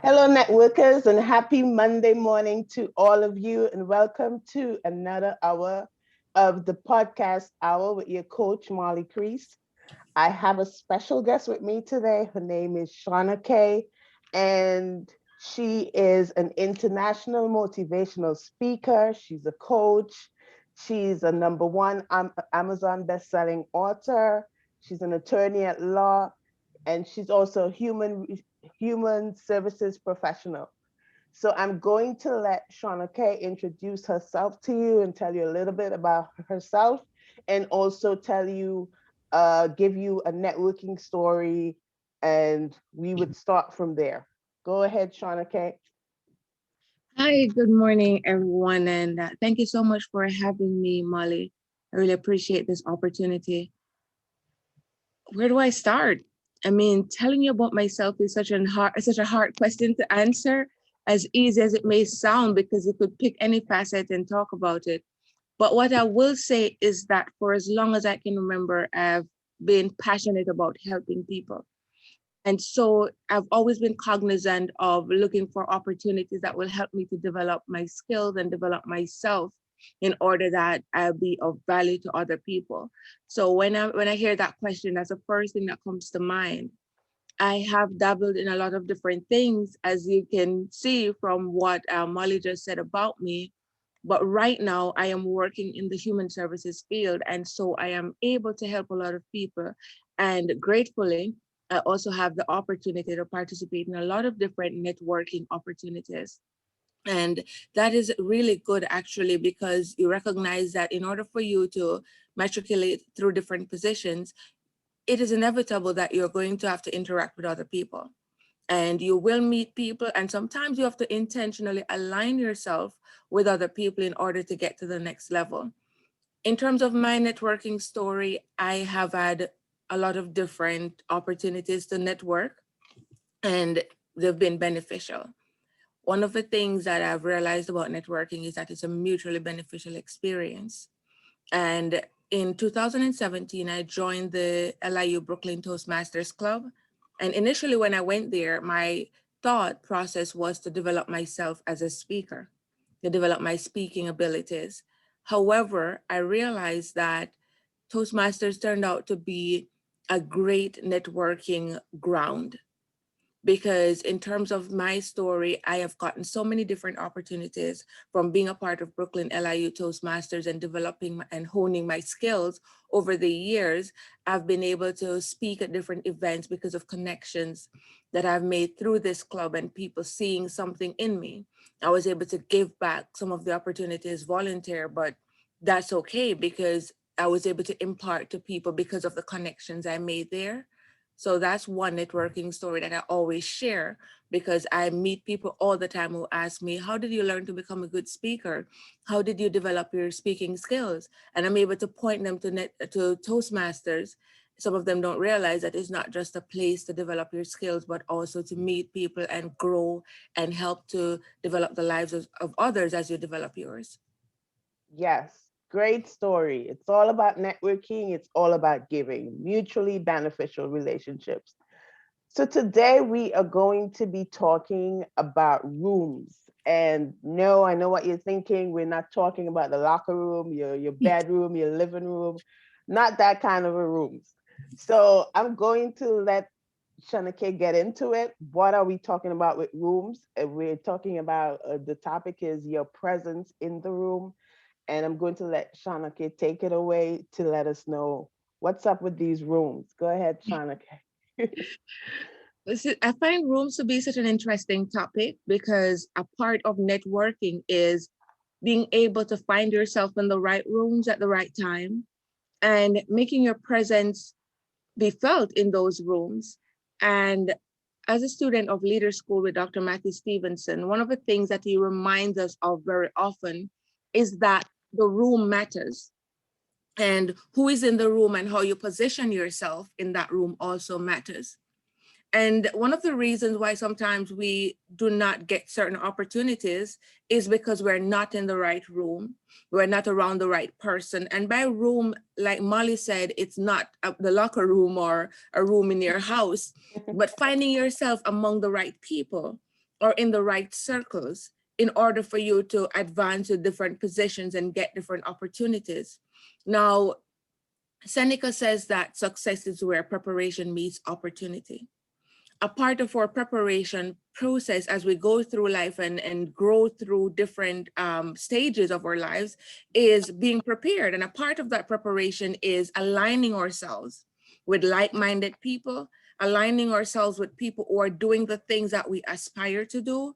Hello, networkers, and happy Monday morning to all of you, and welcome to another hour of the podcast hour with your coach, Molly Crease. I have a special guest with me today. Her name is Shauna-Kaye, and she is an international motivational speaker. She's a coach. She's a number one Amazon best-selling author. She's an attorney at law, and she's also a human services professional. So I'm going to let Shauna-Kaye introduce herself to you and tell you a little bit about herself, and also give you a networking story, and we would start from there. Go ahead, Shauna-Kaye. Hi, good morning, everyone, and thank you so much for having me, Molly. I really appreciate this opportunity. Where do I start? I mean, telling you about myself is such a hard question to answer, as easy as it may sound, because you could pick any facet and talk about it. But what I will say is that for as long as I can remember, I've been passionate about helping people. And so I've always been cognizant of looking for opportunities that will help me to develop my skills and develop myself in order that I'll be of value to other people. So when I hear that question, that's the first thing that comes to mind. I have dabbled in a lot of different things, as you can see from what Molly just said about me. But right now, I am working in the human services field. And so I am able to help a lot of people. And gratefully, I also have the opportunity to participate in a lot of different networking opportunities. And that is really good, actually, because you recognize that in order for you to matriculate through different positions, it is inevitable that you're going to have to interact with other people, and you will meet people, and sometimes you have to intentionally align yourself with other people in order to get to the next level. In terms of my networking story, I have had a lot of different opportunities to network, and they've been beneficial. One of the things that I've realized about networking is that it's a mutually beneficial experience. And in 2017, I joined the LIU Brooklyn Toastmasters Club. And initially, when I went there, my thought process was to develop myself as a speaker, to develop my speaking abilities. However, I realized that Toastmasters turned out to be a great networking ground, because in terms of my story, I have gotten so many different opportunities from being a part of Brooklyn LIU Toastmasters and developing and honing my skills over the years. I've been able to speak at different events because of connections that I've made through this club and people seeing something in me. I was able to give back some of the opportunities volunteer, but that's okay because I was able to impart to people because of the connections I made there. So that's one networking story that I always share, because I meet people all the time who ask me, how did you learn to become a good speaker? How did you develop your speaking skills? And I'm able to point them to Toastmasters. Some of them don't realize that it's not just a place to develop your skills, but also to meet people and grow and help to develop the lives of others as you develop yours. Yes, great story. It's all about networking. It's all about giving, mutually beneficial relationships. So today we are going to be talking about rooms. And no, I know what you're thinking. We're not talking about the locker room, your bedroom, your living room, not that kind of a rooms. So I'm going to let Shauna-Kaye get into it. What are we talking about with rooms? We're talking about the topic is your presence in the room. And I'm going to let Shauna-Kaye take it away to let us know what's up with these rooms. Go ahead, Shauna-Kaye. I find rooms to be such an interesting topic, because a part of networking is being able to find yourself in the right rooms at the right time and making your presence be felt in those rooms. And as a student of leader school with Dr. Matthew Stevenson, one of the things that he reminds us of very often is that the room matters. And who is in the room and how you position yourself in that room also matters. And one of the reasons why sometimes we do not get certain opportunities is because we're not in the right room. We're not around the right person. And by room, like Molly said, it's not the locker room or a room in your house, but finding yourself among the right people. or in the right circles in order for you to advance to different positions and get different opportunities. Now, Seneca says that success is where preparation meets opportunity. A part of our preparation process as we go through life and grow through different stages of our lives is being prepared. And a part of that preparation is aligning ourselves with like-minded people, aligning ourselves with people who are doing the things that we aspire to do,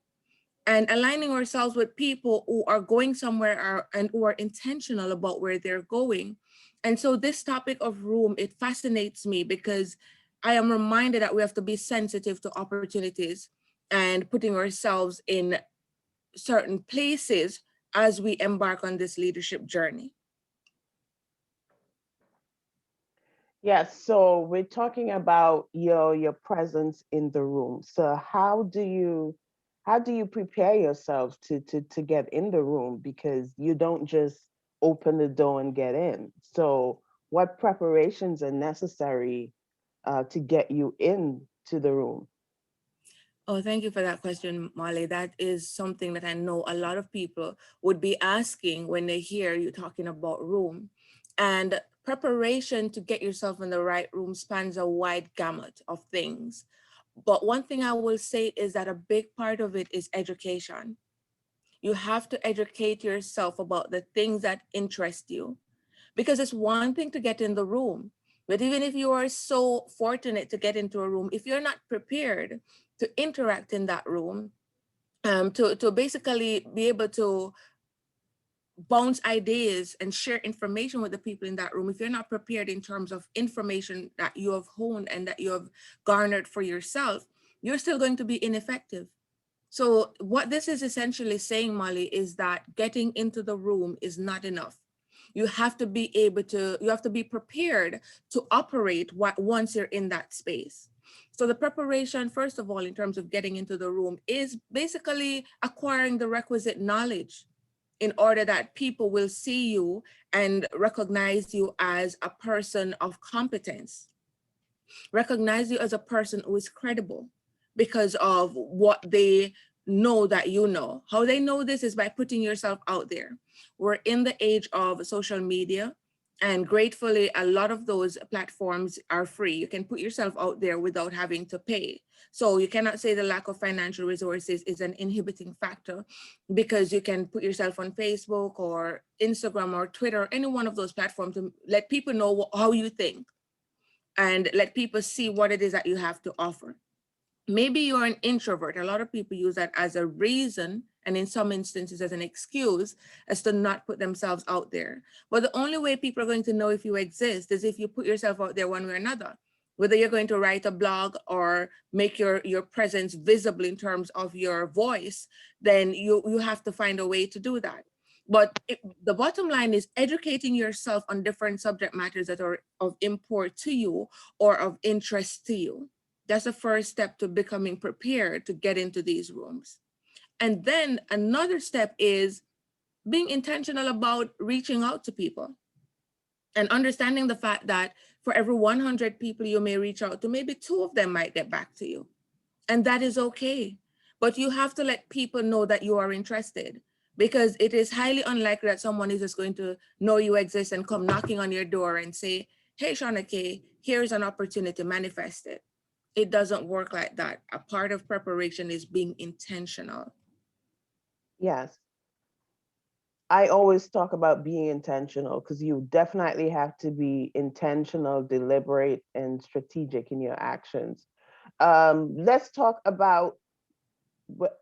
and aligning ourselves with people who are going somewhere and who are intentional about where they're going. And so this topic of room, it fascinates me because I am reminded that we have to be sensitive to opportunities and putting ourselves in certain places as we embark on this leadership journey. Yes, so we're talking about your presence in the room. So how do you prepare yourself to get in the room, because you don't just open the door and get in. So what preparations are necessary to get you into the room? Oh, thank you for that question, Molly. That is something that I know a lot of people would be asking when they hear you talking about room. And preparation to get yourself in the right room spans a wide gamut of things. But one thing I will say is that a big part of it is education. You have to educate yourself about the things that interest you, because it's one thing to get in the room, but even if you are so fortunate to get into a room, if you're not prepared to interact in that room, to basically be able to bounce ideas and share information with the people in that room, if you're not prepared in terms of information that you have honed and that you have garnered for yourself, you're still going to be ineffective. So what this is essentially saying, Molly, is that getting into the room is not enough. You have to be prepared to operate once you're in that space. So the preparation, first of all, in terms of getting into the room, is basically acquiring the requisite knowledge in order that people will see you and recognize you as a person of competence, recognize you as a person who is credible because of what they know that you know. How they know this is by putting yourself out there. We're in the age of social media, and gratefully, a lot of those platforms are free. You can put yourself out there without having to pay. So you cannot say the lack of financial resources is an inhibiting factor, because you can put yourself on Facebook or Instagram or Twitter, any one of those platforms, to let people know how you think and let people see what it is that you have to offer. Maybe you're an introvert. A lot of people use that as a reason, and in some instances as an excuse, as to not put themselves out there. But the only way people are going to know if you exist is if you put yourself out there one way or another. Whether you're going to write a blog or make your presence visible in terms of your voice, then you have to find a way to do that. But the bottom line is educating yourself on different subject matters that are of import to you or of interest to you. That's the first step to becoming prepared to get into these rooms. And then another step is being intentional about reaching out to people and understanding the fact that for every 100 people you may reach out to, maybe two of them might get back to you. And that is okay. But you have to let people know that you are interested, because it is highly unlikely that someone is just going to know you exist and come knocking on your door and say, hey, Shauna-Kaye, here's an opportunity, manifest it. It doesn't work like that. A part of preparation is being intentional. Yes. I always talk about being intentional, because you definitely have to be intentional, deliberate, and strategic in your actions. Let's talk about,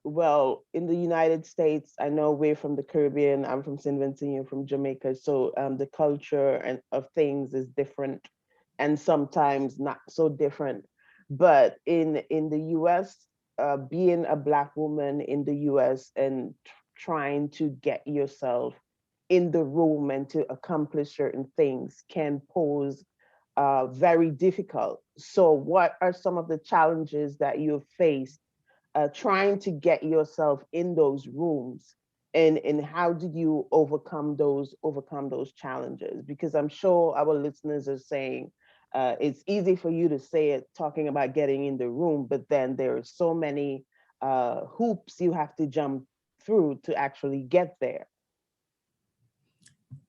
well, in the United States, I know we're from the Caribbean. I'm from St. Vincent, you're from Jamaica. So the culture and of things is different, and sometimes not so different. But in the US, being a Black woman in the US and trying to get yourself in the room and to accomplish certain things can pose very difficult. So, what are some of the challenges that you've faced trying to get yourself in those rooms, and how did you overcome those challenges? Because I'm sure our listeners are saying it's easy for you to say it talking about getting in the room, but then there are so many hoops you have to jump through to actually get there?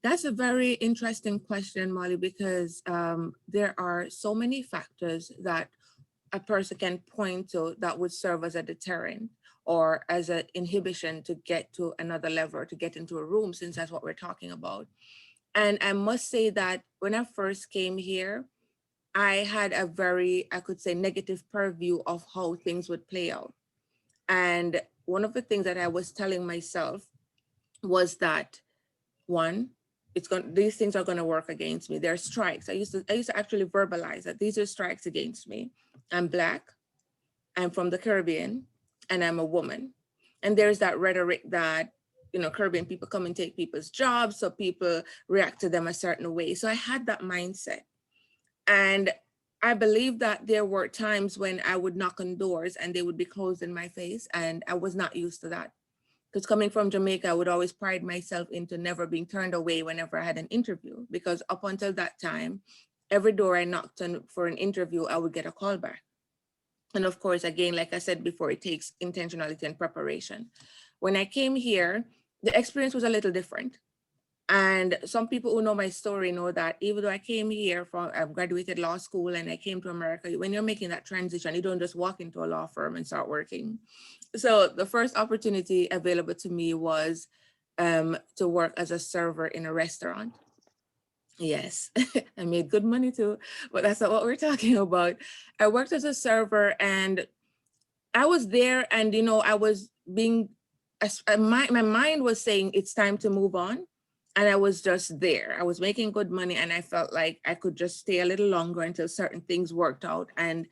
That's a very interesting question, Molly, because there are so many factors that a person can point to that would serve as a deterrent or as an inhibition to get to another level, to get into a room, since that's what we're talking about. And I must say that when I first came here, I had a very, I could say, negative purview of how things would play out. And one of the things that I was telling myself was that, one, these things are gonna work against me. They're strikes. I used to actually verbalize that these are strikes against me. I'm Black, I'm from the Caribbean, and I'm a woman. And there's that rhetoric that, Caribbean people come and take people's jobs, so people react to them a certain way. So I had that mindset. And I believe that there were times when I would knock on doors and they would be closed in my face. And I was not used to that. Because coming from Jamaica, I would always pride myself into never being turned away whenever I had an interview. Because up until that time, every door I knocked on for an interview, I would get a call back. And of course, again, like I said before, it takes intentionality and preparation. When I came here, the experience was a little different. And some people who know my story know that even though I came here I graduated law school and I came to America, when you're making that transition, you don't just walk into a law firm and start working. So the first opportunity available to me was to work as a server in a restaurant. Yes, I made good money too, but that's not what we're talking about. I worked as a server and I was there and, I was being, my mind was saying it's time to move on. And I was just there. I was making good money and I felt like I could just stay a little longer until certain things worked out. And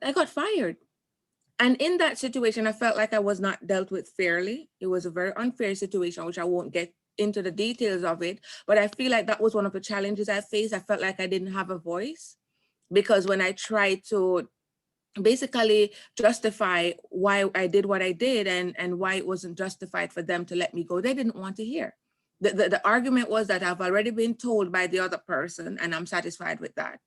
I got fired. And in that situation, I felt like I was not dealt with fairly. It was a very unfair situation, which I won't get into the details of it. But I feel like that was one of the challenges I faced. I felt like I didn't have a voice because when I tried to basically justify why I did what I did and why it wasn't justified for them to let me go, they didn't want to hear. The argument was that I've already been told by the other person and I'm satisfied with that.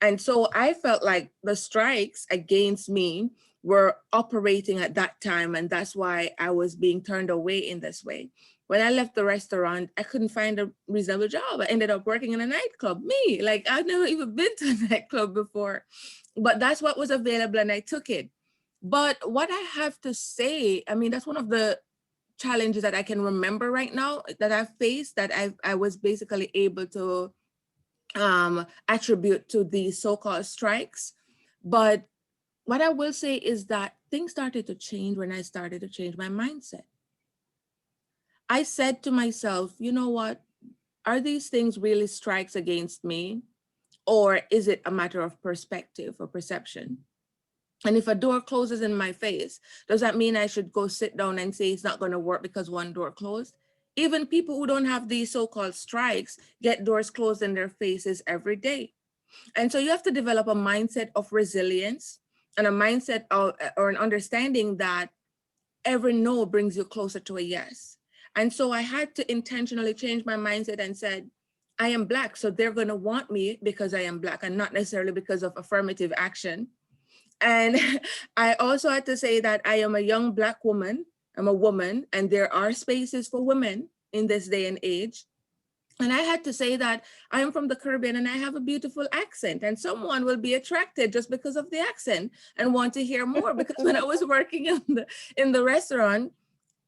And so I felt like the strikes against me were operating at that time. And that's why I was being turned away in this way. When I left the restaurant, I couldn't find a reasonable job. I ended up working in a nightclub. Me, like I've never even been to a nightclub before, but that's what was available and I took it. But what I have to say, I mean, that's one of the challenges that I can remember right now that I've faced, that I was basically able to attribute to these so-called strikes. But what I will say is that things started to change when I started to change my mindset. I said to myself, you know what? Are these things really strikes against me? Or is it a matter of perspective or perception? And if a door closes in my face, does that mean I should go sit down and say it's not going to work because one door closed? Even people who don't have these so-called strikes get doors closed in their faces every day. And so you have to develop a mindset of resilience and a mindset of, or an understanding that every no brings you closer to a yes. And so I had to intentionally change my mindset and said, I am Black, so they're going to want me because I am Black and not necessarily because of affirmative action. And I also had to say that I am a young Black woman. I'm a woman, and there are spaces for women in this day and age. And I had to say that I am from the Caribbean and I have a beautiful accent, and someone will be attracted just because of the accent and want to hear more. Because when I was working in the restaurant,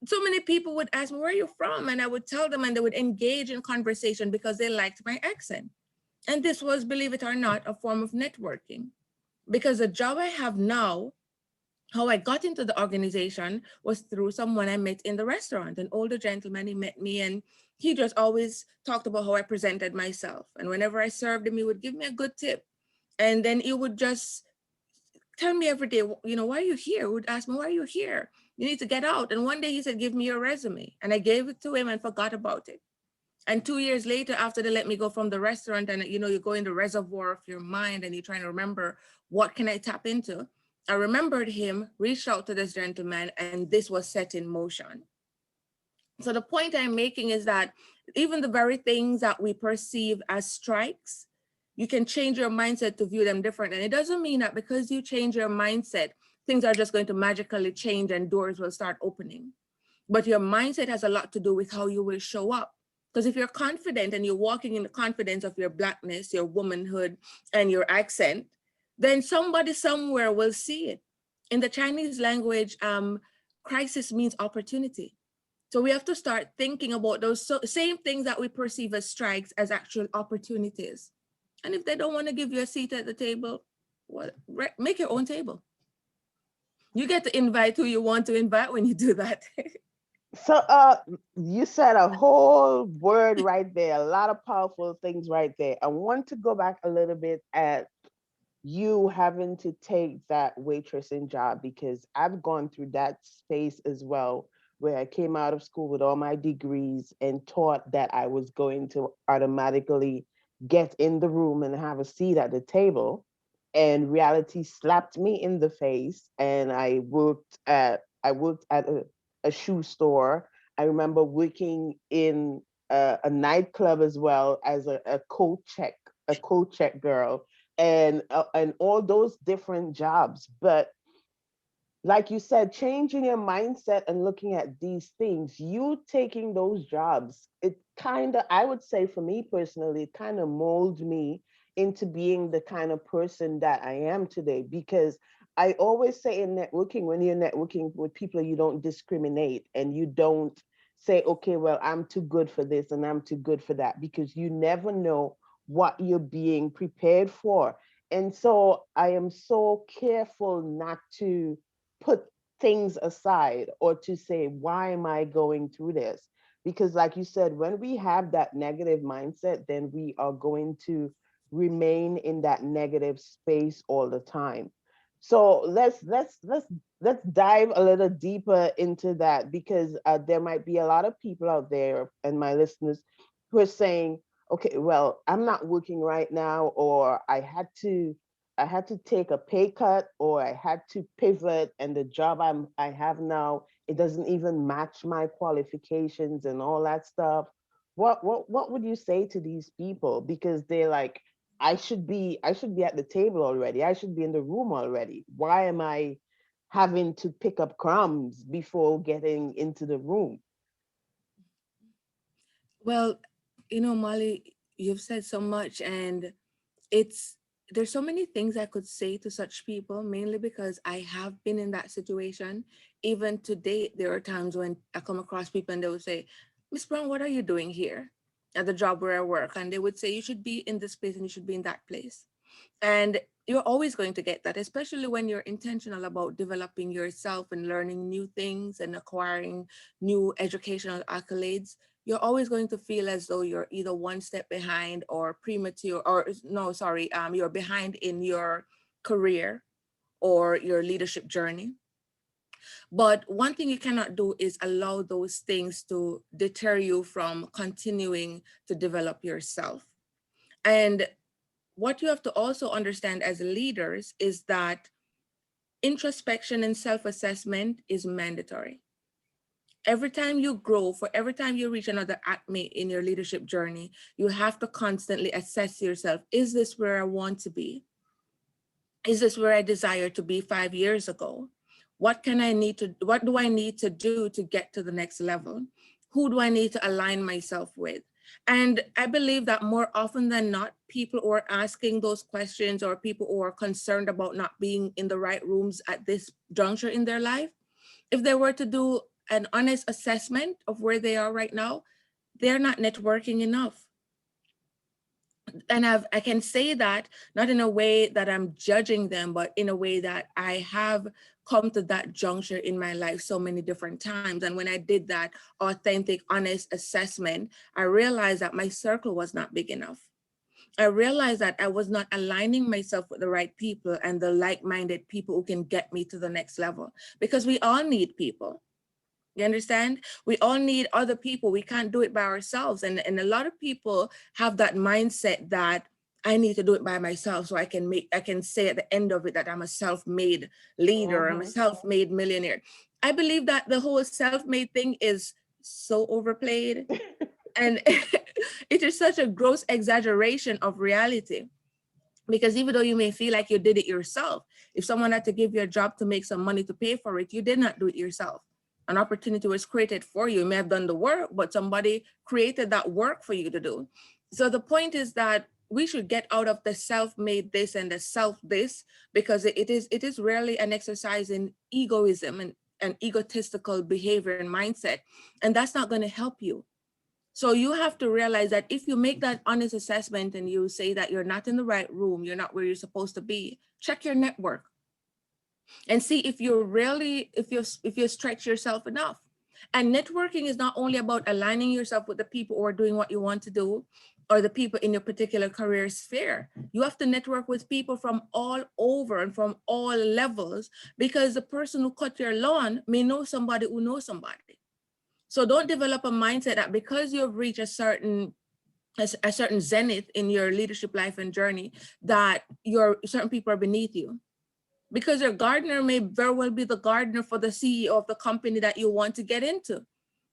so many people would ask me, where are you from? And I would tell them, and they would engage in conversation because they liked my accent. And this was, believe it or not, a form of networking. Because the job I have now, how I got into the organization was through someone I met in the restaurant, an older gentleman. He met me and he just always talked about how I presented myself. And whenever I served him, he would give me a good tip. And then he would just tell me every day, why are you here? He would ask me, why are you here? You need to get out. And one day he said, give me your resume. And I gave it to him and forgot about it. And 2 years later, after they let me go from the restaurant, and you go in the reservoir of your mind and you're trying to remember, what can I tap into? I remembered him, reached out to this gentleman, and this was set in motion. So the point I'm making is that even the very things that we perceive as strikes, you can change your mindset to view them different. And it doesn't mean that because you change your mindset, things are just going to magically change and doors will start opening. But your mindset has a lot to do with how you will show up. Because if you're confident and you're walking in the confidence of your Blackness, your womanhood, and your accent, then somebody somewhere will see it. In the Chinese language, crisis means opportunity. So we have to start thinking about those same things that we perceive as strikes as actual opportunities. And if they don't want to give you a seat at the table, well, make your own table. You get to invite who you want to invite when you do that. So you said a whole word right there, a lot of powerful things right there. I want to go back a little bit at you having to take that waitressing job, because I've gone through that space as well, where I came out of school with all my degrees and thought that I was going to automatically get in the room and have a seat at the table. And reality slapped me in the face, and I worked at a shoe store. I remember working in a nightclub as well as a coat check girl, and all those different jobs. But like you said, changing your mindset and looking at these things, you taking those jobs, it kind of, I would say for me personally, it kind of molds me into being the kind of person that I am today. Because I always say in networking, when you're networking with people, you don't discriminate and you don't say, okay, well, I'm too good for this and I'm too good for that, because you never know what you're being prepared for. And so I am so careful not to put things aside or to say, why am I going through this? Because, like you said, when we have that negative mindset, then we are going to remain in that negative space all the time. So let's dive a little deeper into that, because there might be a lot of people out there and my listeners who are saying, okay, well, I'm not working right now, or I had to take a pay cut, or I had to pivot, and the job I have now, it doesn't even match my qualifications and all that stuff. What would you say to these people? Because they're like, I should be at the table already. I should be in the room already. Why am I having to pick up crumbs before getting into the room? Well, Molly, you've said so much, and it's there's so many things I could say to such people, mainly because I have been in that situation. Even today, there are times when I come across people and they would say, Miss Brown, what are you doing here at the job where I work? And they would say, you should be in this place and you should be in that place. And you're always going to get that, especially when you're intentional about developing yourself and learning new things and acquiring new educational accolades. You're always going to feel as though you're either one step behind or premature, or no, sorry, you're behind in your career or your leadership journey. But one thing you cannot do is allow those things to deter you from continuing to develop yourself. And what you have to also understand as leaders is that introspection and self-assessment is mandatory. Every time you grow, for every time you reach another acme in your leadership journey, you have to constantly assess yourself. Is this where I want to be? Is this where I desire to be 5 years ago? What do I need to do to get to the next level? Who do I need to align myself with? And I believe that more often than not, people who are asking those questions, or people who are concerned about not being in the right rooms at this juncture in their life, if they were to do an honest assessment of where they are right now, they're not networking enough. And I can say that not in a way that I'm judging them, but in a way that I have come to that juncture in my life so many different times. And when I did that authentic, honest assessment, I realized that my circle was not big enough. I realized that I was not aligning myself with the right people and the like-minded people who can get me to the next level, because we all need people. You understand? We all need other people. We can't do it by ourselves. And a lot of people have that mindset that I need to do it by myself so I can say at the end of it that I'm a self-made leader, I'm a Hmm. self-made millionaire. I believe that the whole self-made thing is so overplayed, and it is such a gross exaggeration of reality. Because even though you may feel like you did it yourself, If someone had to give you a job to make some money to pay for it, you did not do it yourself. An opportunity was created for you. You may have done the work, but somebody created that work for you to do. So the point is that we should get out of the self-made this and the self this, because it is rarely an exercise in egoism and egotistical behavior and mindset. And that's not going to help you. So you have to realize that if you make that honest assessment and you say that you're not in the right room, you're not where you're supposed to be, check your network and see if you're really, if you stretch yourself enough. And networking is not only about aligning yourself with the people who are doing what you want to do or the people in your particular career sphere. You have to network with people from all over and from all levels, because the person who cut your lawn may know somebody who knows somebody. So don't develop a mindset that because you've reached a certain zenith in your leadership life and journey, that your certain people are beneath you. Because your gardener may very well be the gardener for the CEO of the company that you want to get into.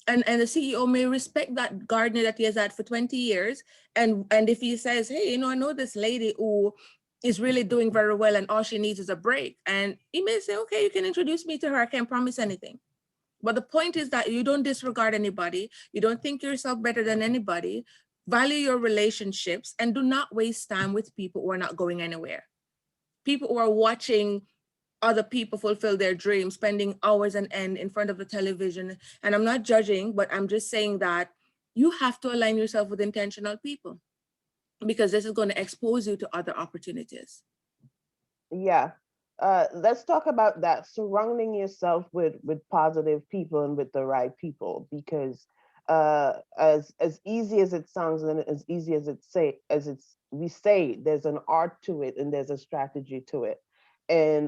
And the CEO may respect that gardener that he has had for 20 years. And if he says, hey, I know this lady who is really doing very well and all she needs is a break. And he may say, okay, you can introduce me to her. I can't promise anything. But the point is that you don't disregard anybody. You don't think yourself better than anybody. Value your relationships and do not waste time with people who are not going anywhere. People who are watching other people fulfill their dreams, spending hours on end in front of the television. And I'm not judging, but I'm just saying that you have to align yourself with intentional people, because this is going to expose you to other opportunities. Yeah. Let's talk about that. Surrounding yourself with positive people and with the right people, because as easy as it sounds and as easy as it's we say, there's an art to it and there's a strategy to it. And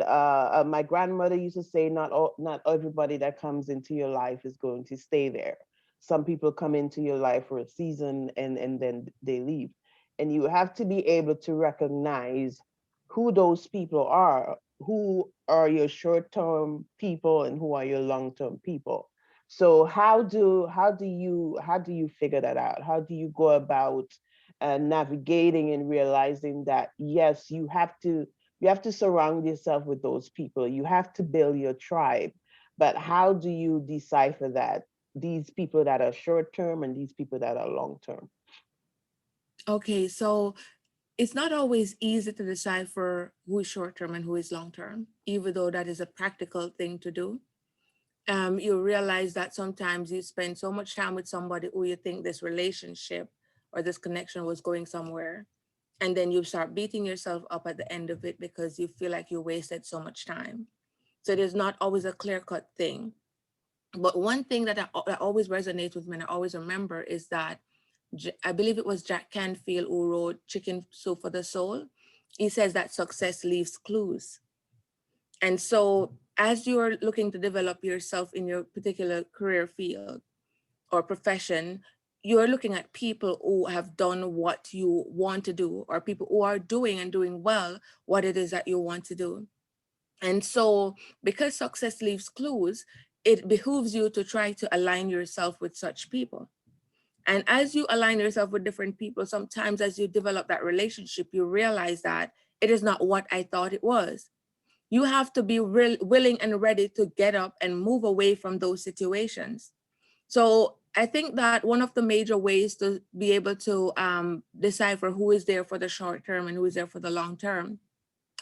my grandmother used to say, not everybody that comes into your life is going to stay there. Some people come into your life for a season and then they leave. And you have to be able to recognize who those people are, who are your short-term people and who are your long-term people. So how do you figure that out? How do you go about navigating and realizing that yes, you have to surround yourself with those people. You have to build your tribe. But how do you decipher that these people that are short-term and these people that are long-term? Okay, so it's not always easy to decipher who is short term and who is long term, even though that is a practical thing to do. You realize that sometimes you spend so much time with somebody who you think this relationship or this connection was going somewhere. And then you start beating yourself up at the end of it because you feel like you wasted so much time. So there's not always a clear cut thing. But one thing that always resonates with me and I always remember is that I believe it was Jack Canfield who wrote Chicken Soup for the Soul. He says that success leaves clues. And so as you're looking to develop yourself in your particular career field or profession, you're looking at people who have done what you want to do, or people who are doing and doing well what it is that you want to do. And so because success leaves clues, it behooves you to try to align yourself with such people. And as you align yourself with different people, sometimes as you develop that relationship, you realize that it is not what I thought it was. You have to be willing and ready to get up and move away from those situations. So I think that one of the major ways to be able to decipher who is there for the short term and who is there for the long term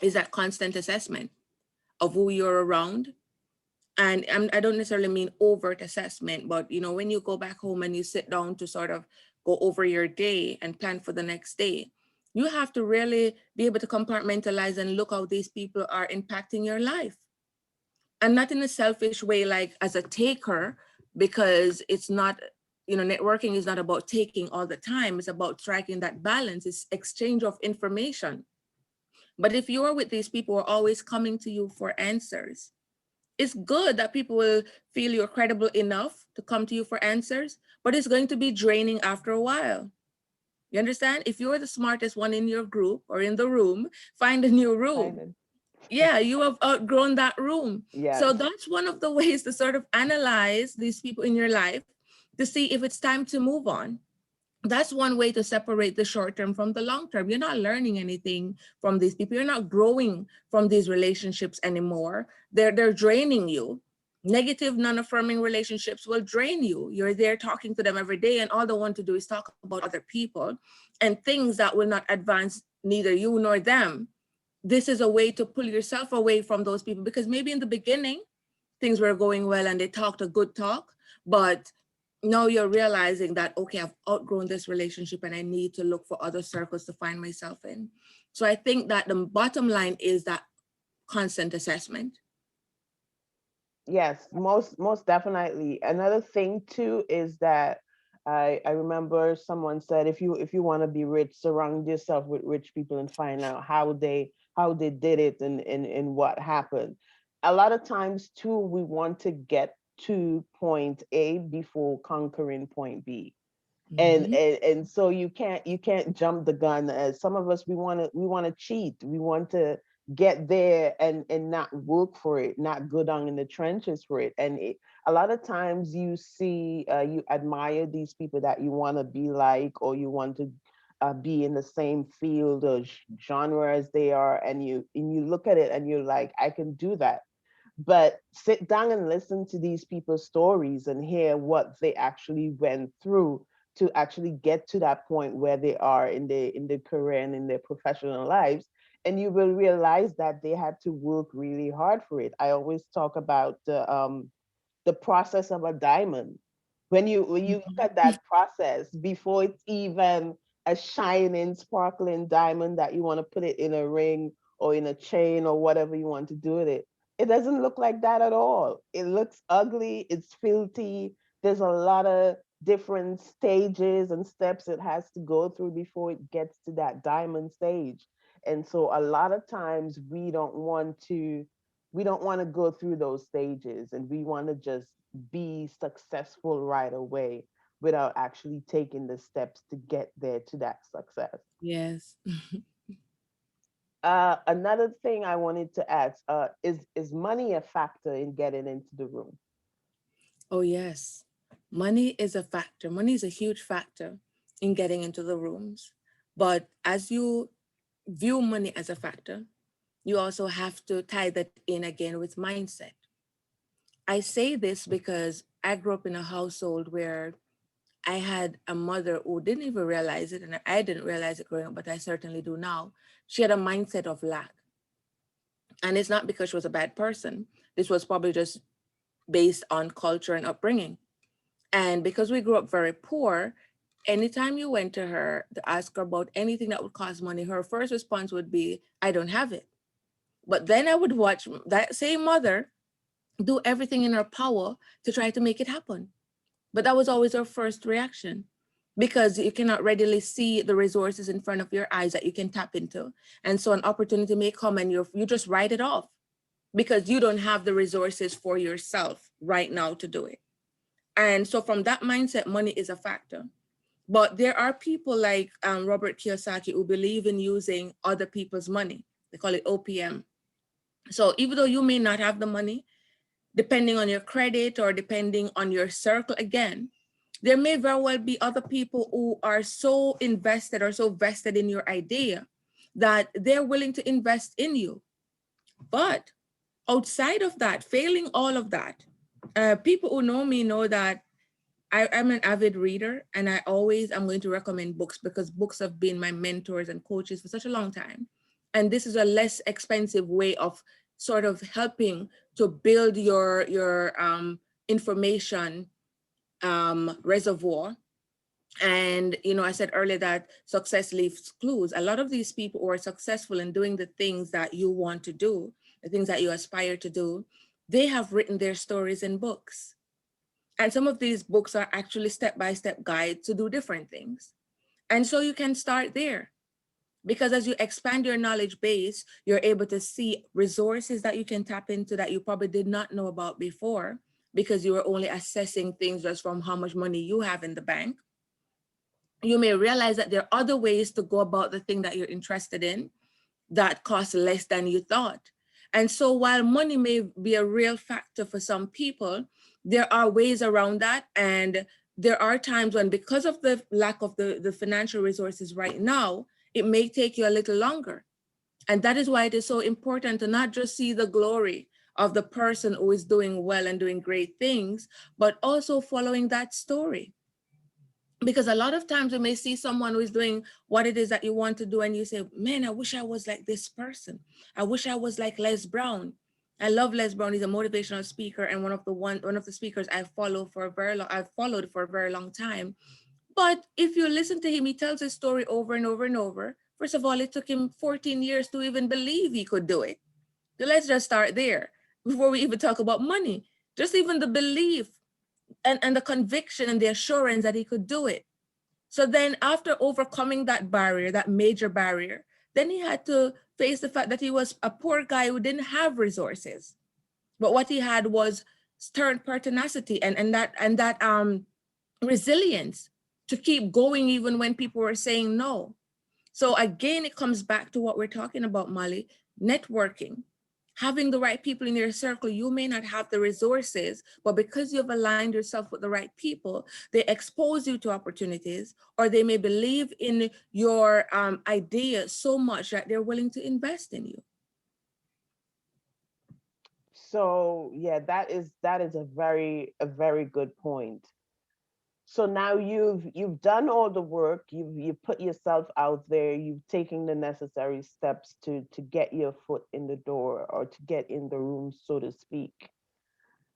is that constant assessment of who you're around. And I don't necessarily mean overt assessment, but when you go back home and you sit down to sort of go over your day and plan for the next day, you have to really be able to compartmentalize and look how these people are impacting your life. And not in a selfish way, like as a taker, because it's not, networking is not about taking all the time. It's about striking that balance. It's exchange of information. But if you are with these people who are always coming to you for answers, it's good that people will feel you're credible enough to come to you for answers, but it's going to be draining after a while. You understand? If you're the smartest one in your group or in the room, find a new room. Simon. Yeah, you have outgrown that room. So Yes. that's one of the ways to sort of analyze these people in your life to see if it's time to move on. That's one way to separate the short term from the long term. You're not learning anything from these people. You're not growing from these relationships anymore. They're draining you. Negative, non-affirming relationships will drain you. You're there talking to them every day, and all they want to do is talk about other people and things that will not advance neither you nor them. This is a way to pull yourself away from those people, because maybe in the beginning things were going well and they talked a good talk, but now you're realizing that, okay, I've outgrown this relationship and I need to look for other circles to find myself in. So I think that the bottom line is that constant assessment. Yes, most definitely. Another thing too is that I remember someone said, if you want to be rich, surround yourself with rich people and find out how they did it, and what happened. A lot of times too, we want to get to point A before conquering point B. Mhm. And so you can't jump the gun. As some of us, we want to cheat, we want to get there and not work for it, not go down in the trenches for it. A lot of times you see, you admire these people that you want to be like, or you want to be in the same field or genre as they are, and you look at it and you're like, I can do that. But sit down and listen to these people's stories and hear what they actually went through to actually get to that point where they are in their career and in their professional lives, and you will realize that they had to work really hard for it. I always talk about the process of a diamond. When you look Mhm. at that process before it's even a shining, sparkling diamond that you want to put it in a ring or in a chain or whatever you want to do with it doesn't look like that at all. It looks ugly, it's filthy. There's a lot of different stages and steps it has to go through before it gets to that diamond stage. And so a lot of times we don't want to go through those stages, and we want to just be successful right away without actually taking the steps to get there to that success. Yes. Another thing I wanted to ask, is money a factor in getting into the room? Oh, yes. Money is a factor. Money is a huge factor in getting into the rooms. But as you view money as a factor, you also have to tie that in again with mindset. I say this because I grew up in a household where I had a mother who didn't even realize it, and I didn't realize it growing up, but I certainly do now. She had a mindset of lack. And it's not because she was a bad person. This was probably just based on culture and upbringing. And because we grew up very poor, anytime you went to her to ask her about anything that would cost money, her first response would be, I don't have it. But then I would watch that same mother do everything in her power to try to make it happen. But that was always her first reaction, because you cannot readily see the resources in front of your eyes that you can tap into. And so an opportunity may come and you just write it off because you don't have the resources for yourself right now to do it. And so from that mindset, money is a factor. But there are people like Robert Kiyosaki who believe in using other people's money. They call it OPM. So even though you may not have the money, depending on your credit or depending on your circle, again, there may very well be other people who are so invested or so vested in your idea that they're willing to invest in you. But outside of that, failing all of that, people who know me know that I'm an avid reader, and I'm going to recommend books because books have been my mentors and coaches for such a long time. And this is a less expensive way of sort of helping to build your information reservoir. And I said earlier that success leaves clues. A lot of these people who are successful in doing the things that you want to do, the things that you aspire to do, they have written their stories in books. And some of these books are actually step-by-step guides to do different things. And so you can start there, because as you expand your knowledge base, you're able to see resources that you can tap into that you probably did not know about before, because you were only assessing things just from how much money you have in the bank. You may realize that there are other ways to go about the thing that you're interested in that cost less than you thought. And so while money may be a real factor for some people, there are ways around that. And there are times when, because of the lack of the financial resources right now, it may take you a little longer. And that is why it is so important to not just see the glory of the person who is doing well and doing great things, but also following that story. Because a lot of times we may see someone who is doing what it is that you want to do, and you say, man, I wish I was like this person. I wish I was like Les Brown. I love Les Brown. He's a motivational speaker, and one of the speakers I've followed for a very long time. But if you listen to him, he tells his story over and over and over. First of all, it took him 14 years to even believe he could do it. So let's just start there before we even talk about money. Just even the belief and the conviction and the assurance that he could do it. So then after overcoming that barrier, that major barrier, then he had to face the fact that he was a poor guy who didn't have resources. But what he had was stern pertinacity and that resilience to keep going even when people were saying no. So again, it comes back to what we're talking about, Molly, networking. Having the right people in your circle. You may not have the resources, but because you've aligned yourself with the right people, they expose you to opportunities, or they may believe in your idea so much that they're willing to invest in you. So yeah, that is a very good point. So now you've done all the work, you've put yourself out there, you've taken the necessary steps to get your foot in the door, or to get in the room, so to speak.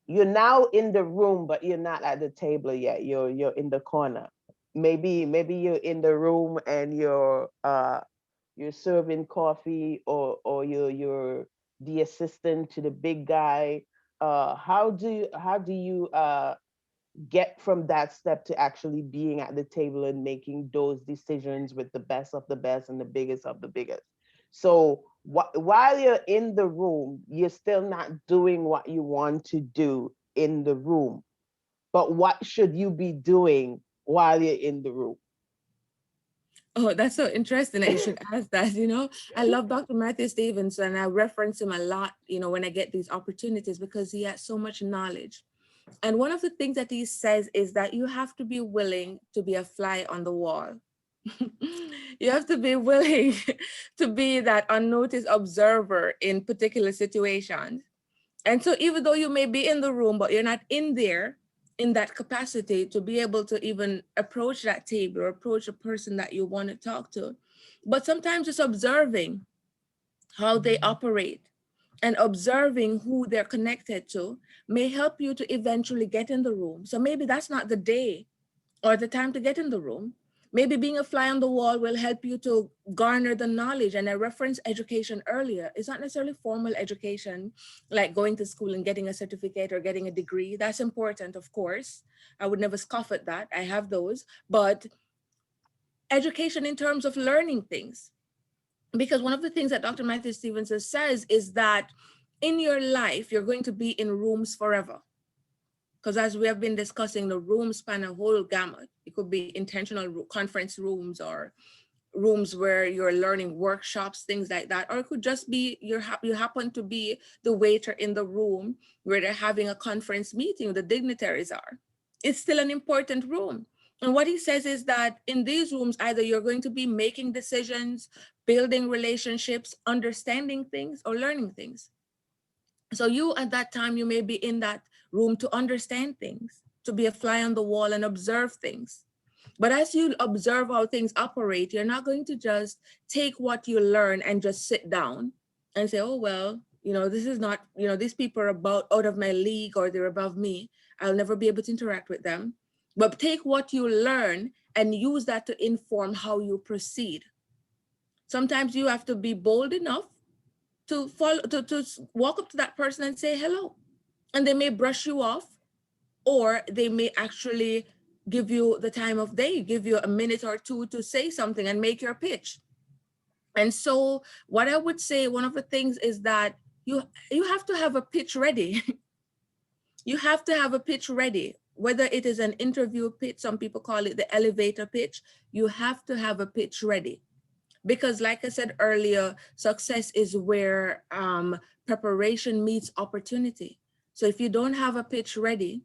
You're now in the room, but you're not at the table yet. You're in the corner. Maybe you're in the room and you're serving coffee, or you're the assistant to the big guy. How do you get from that step to actually being at the table and making those decisions with the best of the best and the biggest of the biggest? So while you're in the room, you're still not doing what you want to do in the room. But what should you be doing while you're in the room? Oh, that's so interesting that you should ask that. I love Dr. Matthew Stevenson. I reference him a lot, when I get these opportunities, because he has so much knowledge. And one of the things that he says is that you have to be willing to be a fly on the wall. You have to be willing to be that unnoticed observer in particular situations. And so even though you may be in the room, but you're not in there in that capacity to be able to even approach that table or approach a person that you want to talk to. But sometimes just observing how they operate and observing who they're connected to may help you to eventually get in the room. So maybe that's not the day or the time to get in the room. Maybe being a fly on the wall will help you to garner the knowledge. And I referenced education earlier. It's not necessarily formal education, like going to school and getting a certificate or getting a degree. That's important, of course. I would never scoff at that. I have those. But education in terms of learning things. Because one of the things that Dr. Matthew Stevenson says is that in your life, you're going to be in rooms forever. Because as we have been discussing, the rooms span a whole gamut. It could be intentional conference rooms, or rooms where you're learning workshops, things like that. Or it could just be you happen to be the waiter in the room where they're having a conference meeting, the dignitaries are. It's still an important room. And what he says is that in these rooms, either you're going to be making decisions, building relationships, understanding things, or learning things. So you at that time, you may be in that room to understand things, to be a fly on the wall and observe things. But as you observe how things operate, you're not going to just take what you learn and just sit down and say, oh, well, this is not, these people are about out of my league, or they're above me. I'll never be able to interact with them. But take what you learn and use that to inform how you proceed. Sometimes you have to be bold enough to follow, to walk up to that person and say hello. And they may brush you off, or they may actually give you the time of day, give you a minute or two to say something and make your pitch. And so what I would say, one of the things is that you have to have a pitch ready. You have to have a pitch ready, whether it is an interview pitch, some people call it the elevator pitch. You have to have a pitch ready. Because like I said earlier, success is where preparation meets opportunity. So if you don't have a pitch ready,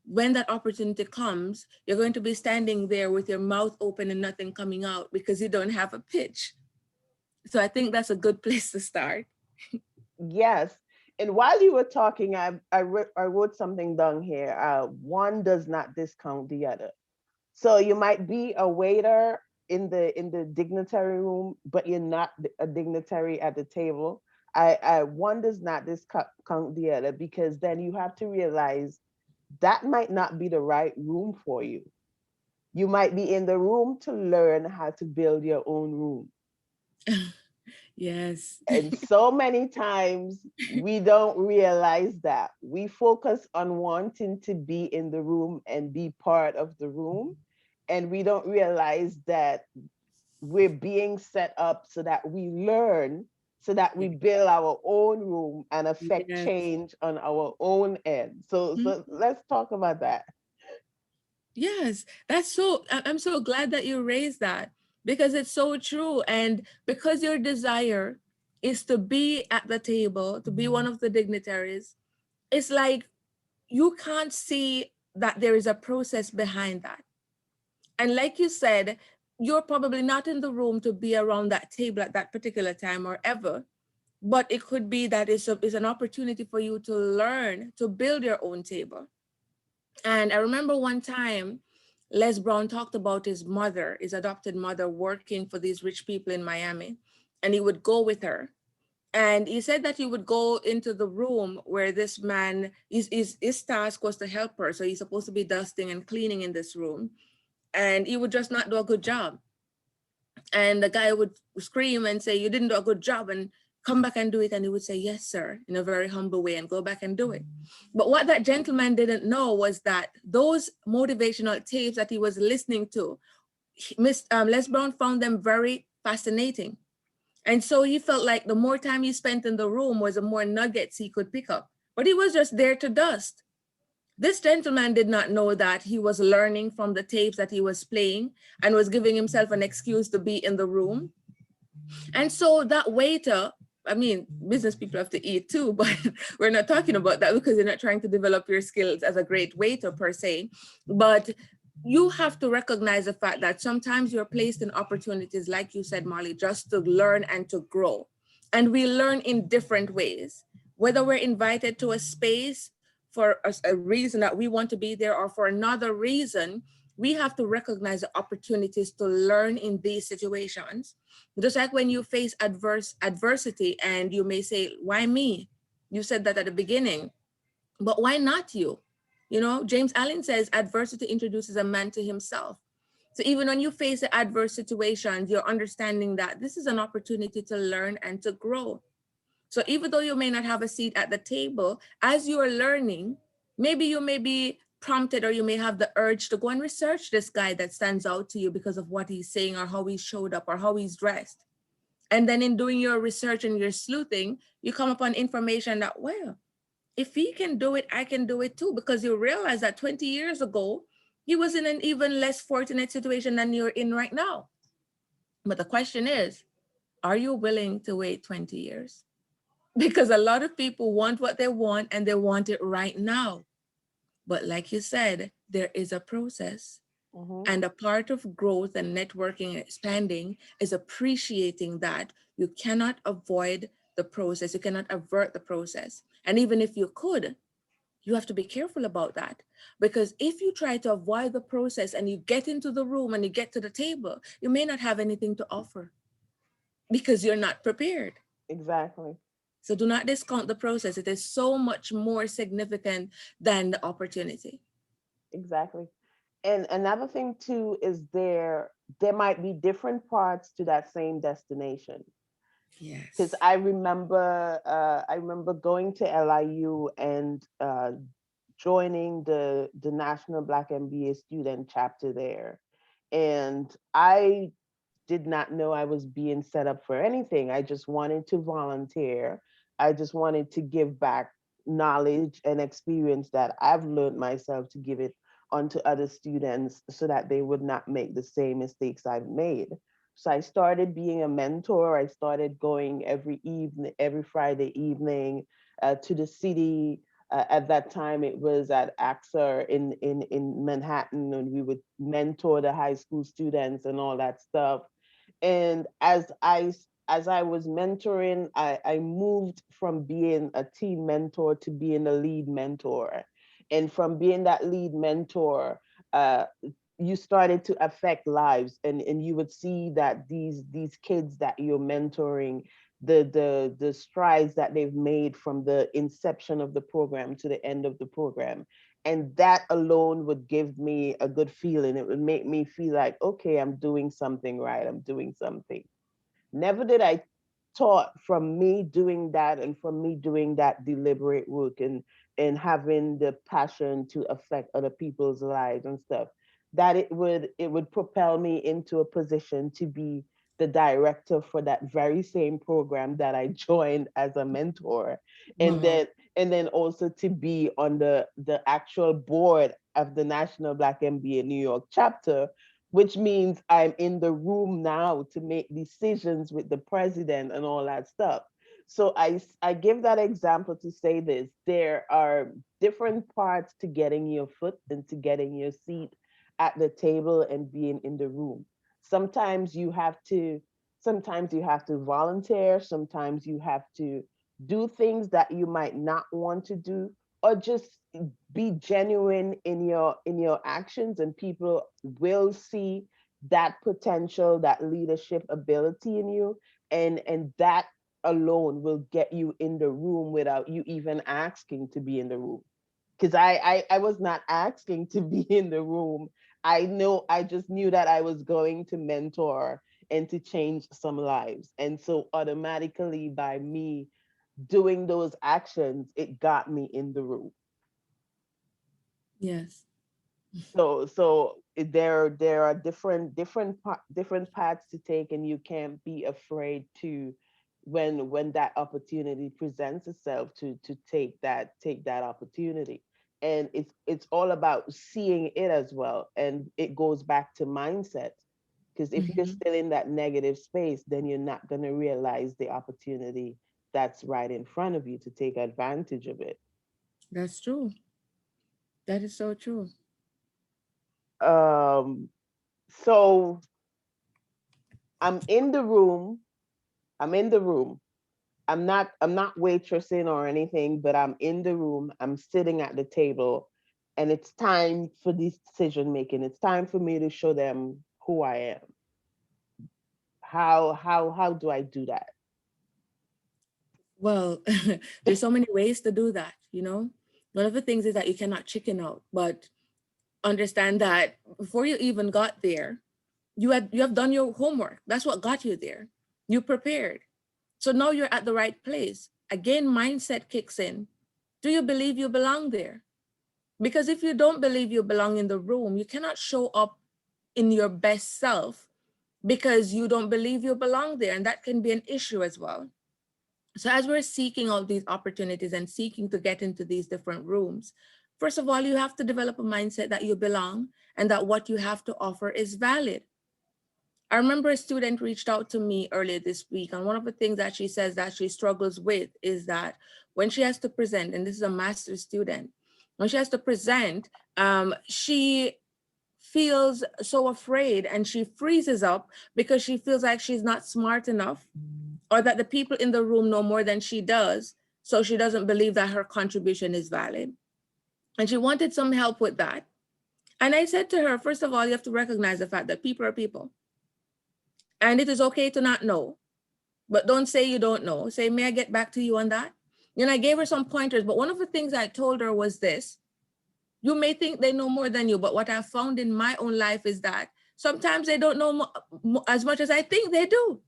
when that opportunity comes, you're going to be standing there with your mouth open and nothing coming out because you don't have a pitch. So I think that's a good place to start. Yes. And while you were talking, I wrote something down here. One does not discount the other. So you might be a waiter in the dignitary room, but you're not a dignitary at the table. I One does not discount the other, because then you have to realize that might not be the right room for you. You might be in the room to learn how to build your own room. Yes. And so many times we don't realize that. We focus on wanting to be in the room and be part of the room. And we don't realize that we're being set up so that we learn, so that we build our own room and affect Yes. change on our own end. So let's talk about that. Yes, that's so. I'm so glad that you raised that because it's so true. And because your desire is to be at the table, to be one of the dignitaries, it's like you can't see that there is a process behind that. And like you said, you're probably not in the room to be around that table at that particular time or ever. But it could be that it's an opportunity for you to learn to build your own table. And I remember one time, Les Brown talked about his mother, his adopted mother, working for these rich people in Miami. And he would go with her. And he said that he would go into the room where this man, his task was to help her. So he's supposed to be dusting and cleaning in this room. And he would just not do a good job. And the guy would scream and say, "You didn't do a good job," and come back and do it. And he would say, "Yes, sir," in a very humble way, and go back and do it. But what that gentleman didn't know was that those motivational tapes that he was listening to, Les Brown found them very fascinating. And so he felt like the more time he spent in the room was the more nuggets he could pick up. But he was just there to dust. This gentleman did not know that he was learning from the tapes that he was playing and was giving himself an excuse to be in the room. And so that waiter, I mean, business people have to eat too, but we're not talking about that because you're not trying to develop your skills as a great waiter per se. But you have to recognize the fact that sometimes you're placed in opportunities, like you said, Molly, just to learn and to grow. And we learn in different ways, whether we're invited to a space for a reason that we want to be there or for another reason. We have to recognize the opportunities to learn in these situations. Just like when you face adversity and you may say, "Why me?" You said that at the beginning, but why not you? You know, James Allen says adversity introduces a man to himself. So even when you face the adverse situations, you're understanding that this is an opportunity to learn and to grow. So even though you may not have a seat at the table, as you are learning, maybe you may be prompted or you may have the urge to go and research this guy that stands out to you because of what he's saying or how he showed up or how he's dressed. And then in doing your research and your sleuthing, you come upon information that, well, if he can do it, I can do it too. Because you realize that 20 years ago, he was in an even less fortunate situation than you're in right now. But the question is, are you willing to wait 20 years? Because a lot of people want what they want and they want it right now. But like you said, there is a process. Hmm. And a part of growth and networking and expanding is appreciating that you cannot avoid the process, you cannot avert the process. And even if you could, you have to be careful about that. Because if you try to avoid the process and you get into the room and you get to the table, you may not have anything to offer because you're not prepared. Exactly. So do not discount the process. It is so much more significant than the opportunity. Exactly. And another thing too is there might be different parts to that same destination. Because Yes. I remember going to LIU and joining the National Black MBA student chapter there, and I did not know I was being set up for anything. I just wanted to volunteer. I just wanted to give back knowledge and experience that I've learned myself, to give it onto other students so that they would not make the same mistakes I've made. So I started being a mentor. I started going every evening, every Friday evening, to the city, At that time, it was at AXA in Manhattan, and we would mentor the high school students and all that stuff. And as I was mentoring, I moved from being a team mentor to being a lead mentor. And from being that lead mentor, uh, you started to affect lives, and you would see that these kids that you're mentoring, the strides that they've made from the inception of the program to the end of the program. And that alone would give me a good feeling. It would make me feel like, okay, I'm doing something right, I'm doing something. Never did I taught from me doing that, and from me doing that deliberate work, and having the passion to affect other people's lives and stuff, that it would propel me into a position to be the director for that very same program that I joined as a mentor. And Wow. then also to be on the actual board of the National Black MBA New York chapter, which means I'm in the room now to make decisions with the president and all that stuff. So I give that example to say this: there are different parts to getting your foot and to getting your seat at the table and being in the room. Sometimes you have to sometimes you have to volunteer, sometimes you have to do things that you might not want to do, or just be genuine in your actions, and people will see that potential, that leadership ability in you, and that alone will get you in the room without you even asking to be in the room. Because I was not asking to be in the room. I just knew that I was going to mentor and to change some lives, and so automatically, by me doing those actions, it got me in the room. Yes. There are different paths to take, and you can't be afraid to, when that opportunity presents itself, to take that opportunity. And it's all about seeing it as well, and it goes back to mindset, because if you're Hmm. still in that negative space, then you're not going to realize the opportunity that's right in front of you to take advantage of it. That's true. That is so true. um so I'm in the room. I'm in the room. I'm not waitressing or anything, but I'm in the room. I'm sitting at the table, and it's time for this decision making. It's time for me to show them who I am. How do I do that? Well, there's so many ways to do that, you know? One of the things is that you cannot chicken out, but understand that before you even got there, you have done your homework. That's what got you there. You prepared. So now you're at the right place. Again, mindset kicks in. Do you believe you belong there? Because if you don't believe you belong in the room, you cannot show up in your best self because you don't believe you belong there. And that can be an issue as well. So as we're seeking all these opportunities and seeking to get into these different rooms, first of all, you have to develop a mindset that you belong and that what you have to offer is valid. I remember a student reached out to me earlier this week, and one of the things that she says that she struggles with is that when she has to present, and this is a master's student, when she has to present, she feels so afraid and she freezes up because she feels like she's not smart enough, or that the people in the room know more than she does. So she doesn't believe that her contribution is valid. And she wanted some help with that. And I said to her, first of all, you have to recognize the fact that people are people. And it is okay to not know, but don't say you don't know. Say, may I get back to you on that? And I gave her some pointers. But one of the things I told her was this: you may think they know more than you, but what I've found in my own life is that sometimes they don't know as much as I think they do.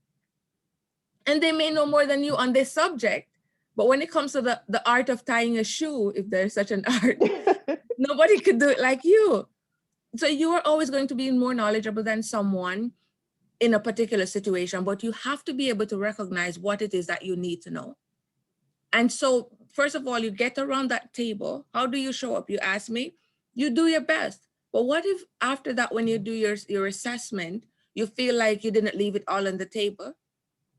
And they may know more than you on this subject. But when it comes to the art of tying a shoe, if there's such an art, nobody could do it like you. So you are always going to be more knowledgeable than someone in a particular situation, but you have to be able to recognize what it is that you need to know. And so, first of all, you get around that table. How do you show up? You ask me, you do your best. But what if after that, when you do your assessment, you feel like you didn't leave it all on the table?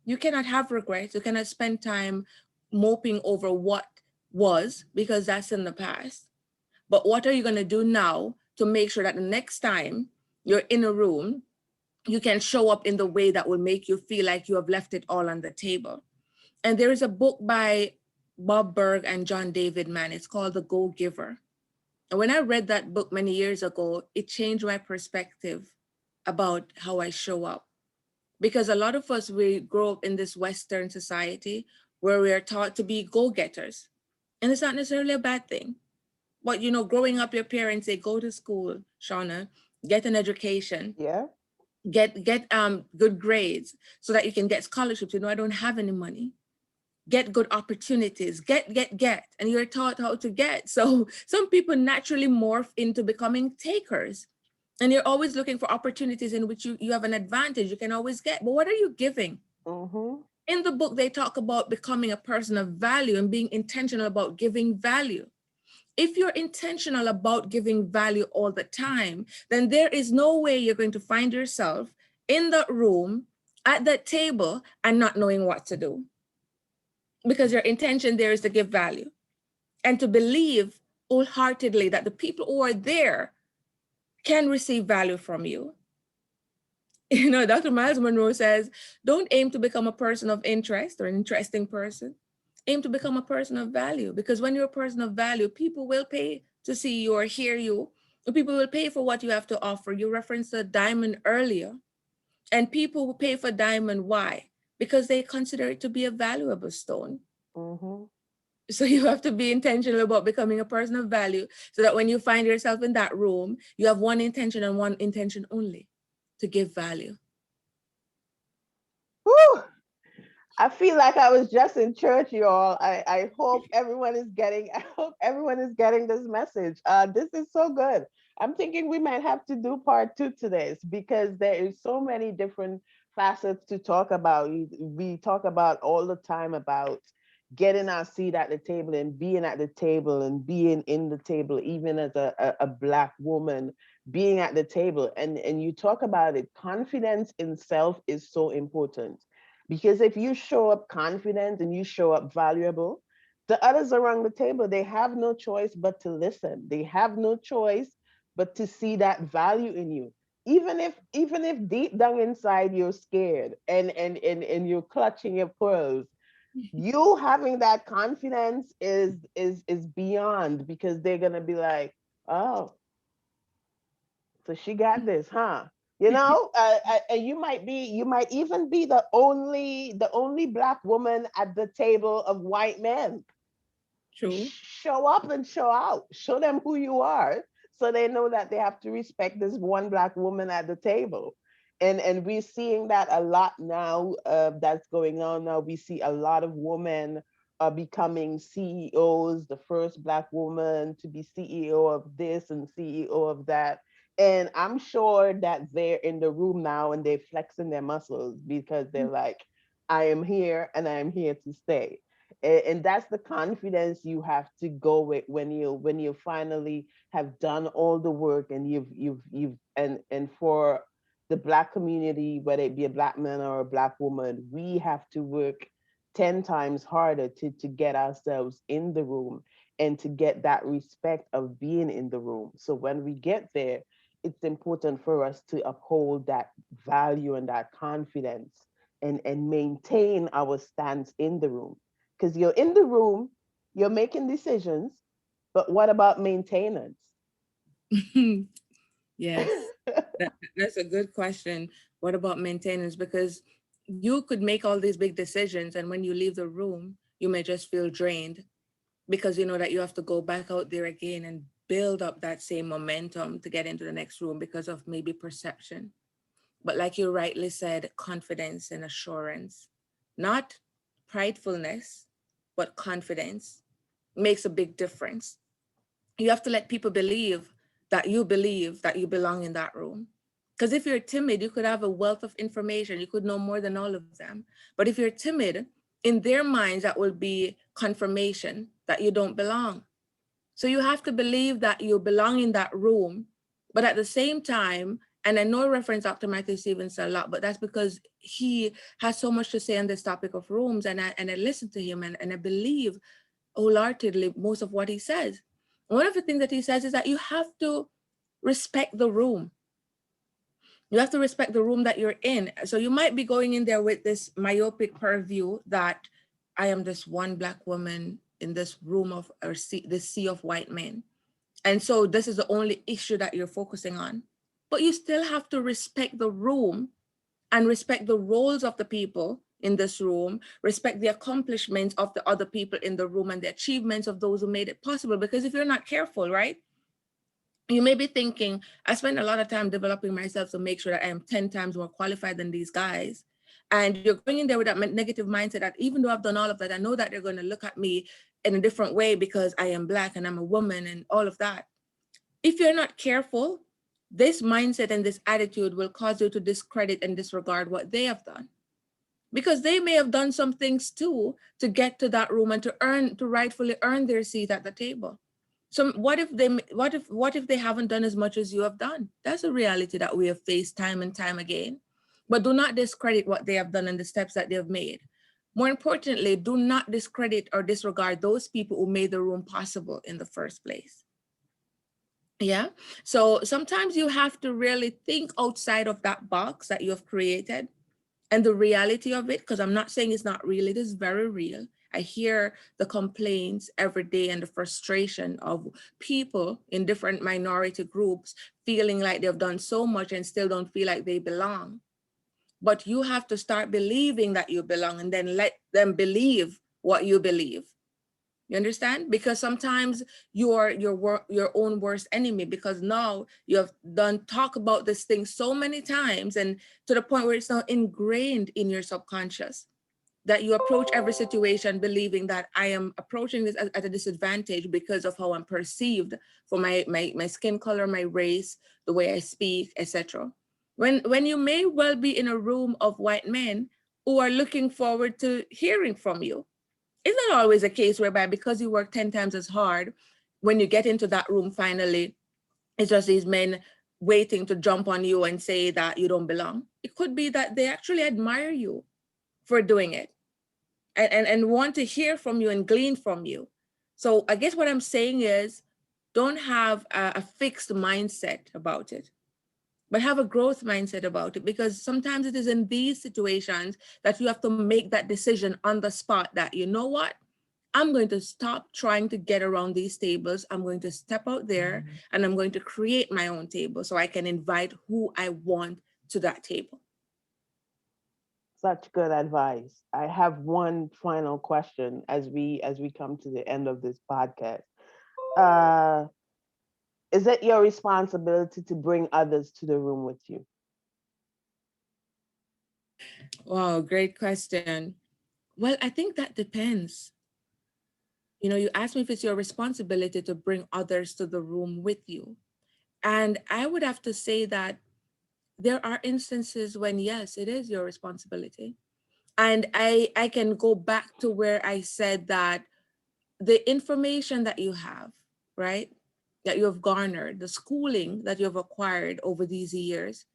You cannot have regrets. You cannot spend time moping over what was, because that's in the past. But what are you going to do now to make sure that the next time you're in a room, you can show up in the way that will make you feel like you have left it all on the table? And there is a book by Bob Berg and John David Mann. It's called The Go Giver. And when I read that book many years ago, it changed my perspective about how I show up. Because a lot of us, we grow up in this Western society where we are taught to be go-getters. And it's not necessarily a bad thing. But, growing up, your parents say, go to school, Shauna, get an education, Yeah. get good grades so that you can get scholarships. I don't have any money. Get good opportunities, get, and you're taught how to get. So some people naturally morph into becoming takers. And you're always looking for opportunities in which you have an advantage, you can always get. But what are you giving? Mm-hmm. In the book, they talk about becoming a person of value and being intentional about giving value. If you're intentional about giving value all the time, then there is no way you're going to find yourself in that room at that table and not knowing what to do. Because your intention there is to give value and to believe wholeheartedly that the people who are there can receive value from you. Dr. Miles Monroe says, don't aim to become a person of interest or an interesting person. Aim to become a person of value, because when you're a person of value, people will pay to see you or hear you. People will pay for what you have to offer. You referenced the diamond earlier, and people will pay for diamond. Why? Because they consider it to be a valuable stone. Mm-hmm. So you have to be intentional about becoming a person of value so that when you find yourself in that room, you have one intention and one intention only: to give value. Whew. I feel like I was just in church, y'all. I hope everyone is getting I hope everyone is getting this message. This is so good. I'm thinking we might have to do part two to this because there is so many different facets to talk about. We talk about all the time about getting our seat at the table and being at the table and being in the table, even as a Black woman, being at the table. And you talk about it. Confidence in self is so important. Because if you show up confident and you show up valuable, the others around the table, they have no choice but to listen. They have no choice but to see that value in you. Even if deep down inside you're scared and you're clutching your pearls, you having that confidence is beyond, because they're gonna be like, oh, so she got this, huh? And you might even be the only Black woman at the table of white men. True. Show up and show out. Show them who you are, so they know that they have to respect this one Black woman at the table. And we're seeing that a lot now. That's going on now. We see a lot of women becoming CEOs. The first Black woman to be CEO of this and CEO of that. And I'm sure that they're in the room now and they're flexing their muscles because they're like, I am here and I am here to stay. And that's the confidence you have to go with when you finally have done all the work, and you've and for the Black community, whether it be a Black man or a Black woman, we have to work 10 times harder to get ourselves in the room and to get that respect of being in the room. So when we get there, it's important for us to uphold that value and that confidence, and maintain our stance in the room, because you're in the room, you're making decisions, but what about maintenance? Yes, that's a good question. What about maintenance? Because you could make all these big decisions, and when you leave the room, you may just feel drained because you know that you have to go back out there again and build up that same momentum to get into the next room because of maybe perception. But like you rightly said, confidence and assurance, not pridefulness, but confidence makes a big difference. You have to let people believe that you belong in that room. Because if you're timid, you could have a wealth of information. You could know more than all of them. But if you're timid, in their minds, that will be confirmation that you don't belong. So you have to believe that you belong in that room. But at the same time, and I know I reference Dr. Matthew Stevens a lot, but that's because he has so much to say on this topic of rooms. And I listen to him, and I believe wholeheartedly most of what he says. One of the things that he says is that you have to respect the room. You have to respect the room that you're in. So you might be going in there with this myopic purview that I am this one Black woman in this room of, or this sea of white men. And so this is the only issue that you're focusing on. But you still have to respect the room and respect the roles of the people in this room, respect the accomplishments of the other people in the room and the achievements of those who made it possible. Because if you're not careful, right, you may be thinking, I spend a lot of time developing myself to make sure that I am 10 times more qualified than these guys. And you're going in there with that negative mindset that even though I've done all of that, I know that they're going to look at me in a different way because I am Black and I'm a woman and all of that. If you're not careful, this mindset and this attitude will cause you to discredit and disregard what they have done. Because they may have done some things too to get to that room and to rightfully earn their seat at the table. So what if they haven't done as much as you have done? That's a reality that we have faced time and time again. But do not discredit what they have done and the steps that they have made. More importantly, do not discredit or disregard those people who made the room possible in the first place. Yeah. So sometimes you have to really think outside of that box that you have created and the reality of it, because I'm not saying it's not real, it is very real. I hear the complaints every day and the frustration of people in different minority groups feeling like they've done so much and still don't feel like they belong. But you have to start believing that you belong and then let them believe what you believe. You understand? Because sometimes you are your own worst enemy, because now you have done talk about this thing so many times and to the point where it's now ingrained in your subconscious that you approach every situation believing that I am approaching this at a disadvantage because of how I'm perceived for my skin color, my race, the way I speak, etc. When you may well be in a room of white men who are looking forward to hearing from you. It's not always a case whereby because you work 10 times as hard, when you get into that room finally, it's just these men waiting to jump on you and say that you don't belong. It could be that they actually admire you for doing it and want to hear from you and glean from you. So I guess what I'm saying is don't have a fixed mindset about it, but have a growth mindset about it, because sometimes it is in these situations that you have to make that decision on the spot that, you know what, I'm going to stop trying to get around these tables. I'm going to step out there and I'm going to create my own table so I can invite who I want to that table. Such good advice. I have one final question as we come to the end of this podcast. Uh, is it your responsibility to bring others to the room with you? Wow, great question. Well, I think that depends. You asked me if it's your responsibility to bring others to the room with you. And I would have to say that there are instances when, yes, it is your responsibility. And I can go back to where I said that the information that you have, right, that you have garnered, the schooling that you have acquired over these years,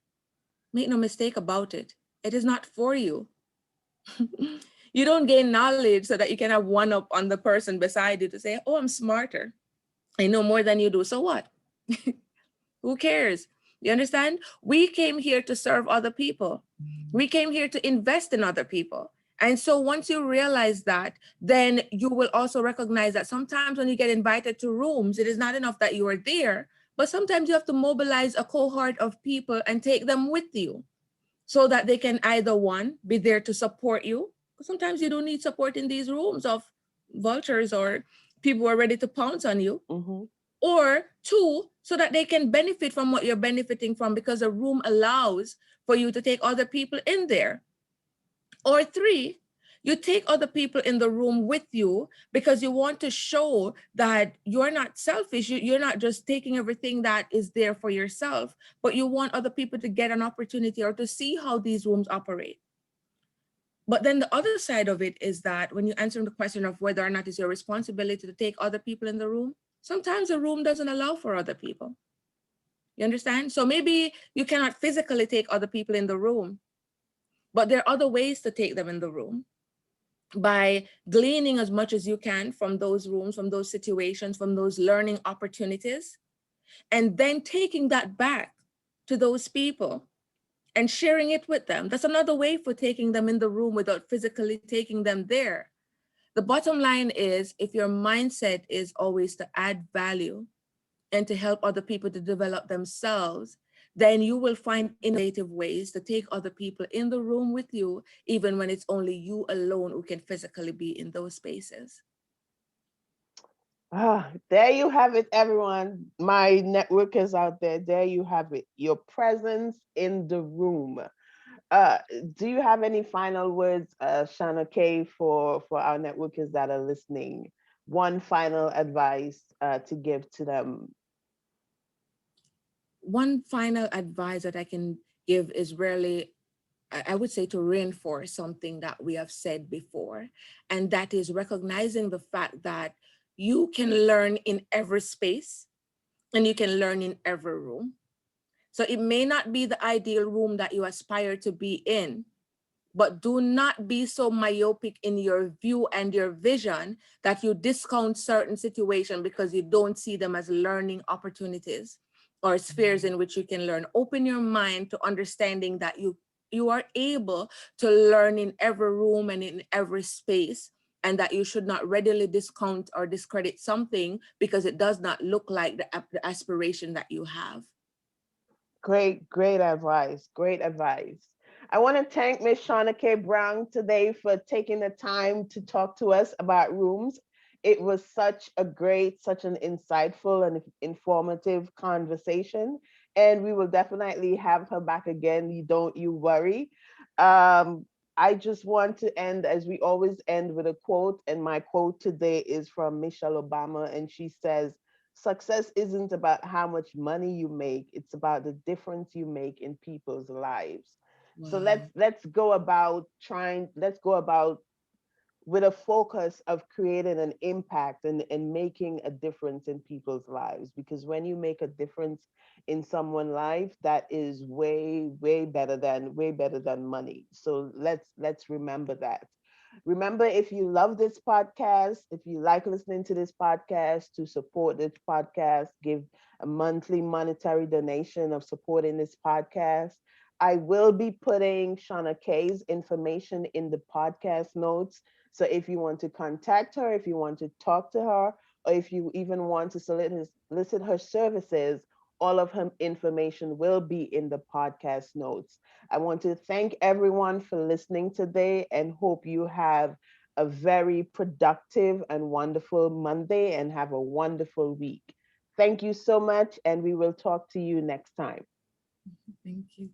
make no mistake about it, it is not for you. You don't gain knowledge so that you can have one up on the person beside you to say, oh, I'm smarter, I know more than you do. So what? Who cares? You understand? We came here to serve other people. We came here to invest in other people. And so once you realize that, then you will also recognize that sometimes when you get invited to rooms, it is not enough that you are there, but sometimes you have to mobilize a cohort of people and take them with you so that they can either, one, be there to support you. Because sometimes you don't need support in these rooms of vultures or people who are ready to pounce on you. Mm-hmm. Or two, so that they can benefit from what you're benefiting from, because a room allows for you to take other people in there. Or three, you take other people in the room with you because you want to show that you're not selfish. You're not just taking everything that is there for yourself, but you want other people to get an opportunity or to see how these rooms operate. But then the other side of it is that when you're answering the question of whether or not it's your responsibility to take other people in the room, sometimes the room doesn't allow for other people. You understand? So maybe you cannot physically take other people in the room, but there are other ways to take them in the room. by gleaning as much as you can from those rooms, from those situations, from those learning opportunities, and then taking that back to those people and sharing it with them. That's another way for taking them in the room without physically taking them there. The bottom line is, if your mindset is always to add value and to help other people to develop themselves, then you will find innovative ways to take other people in the room with you, even when it's only you alone who can physically be in those spaces. Ah, there you have it, everyone. My networkers out there, there you have it. Your presence in the room. Uh, do you have any final words, Shauna-Kaye, for our networkers that are listening? One final advice to give to them. One final advice that I can give is really, I would say, to reinforce something that we have said before, and that is recognizing the fact that you can learn in every space and you can learn in every room. So it may not be the ideal room that you aspire to be in, but do not be so myopic in your view and your vision that you discount certain situations because you don't see them as learning opportunities or spheres in which you can learn. Open your mind to understanding that you are able to learn in every room and in every space, and that you should not readily discount or discredit something because it does not look like the aspiration that you have. Great, great advice. Great advice. I want to thank Miss Shauna-Kaye Brown today for taking the time to talk to us about rooms. It was such an insightful and informative conversation. And we will definitely have her back again. You worry. Um, I just want to end as we always end with a quote. And my quote today is from Michelle Obama. And she says, success isn't about how much money you make, it's about the difference you make in people's lives. So Wow. let's go about with a focus of creating an impact and making a difference in people's lives, because when you make a difference in someone's life, that is way better than money. So let's remember that. Remember, if you love this podcast, if you like listening to this podcast, to support this podcast, give a monthly monetary donation of supporting this podcast. I will be putting Shauna-Kaye's information in the podcast notes. So if you want to contact her, if you want to talk to her, or if you even want to solicit her services, all of her information will be in the podcast notes. I want to thank everyone for listening today and hope you have a very productive and wonderful Monday and have a wonderful week. Thank you so much, and we will talk to you next time. Thank you.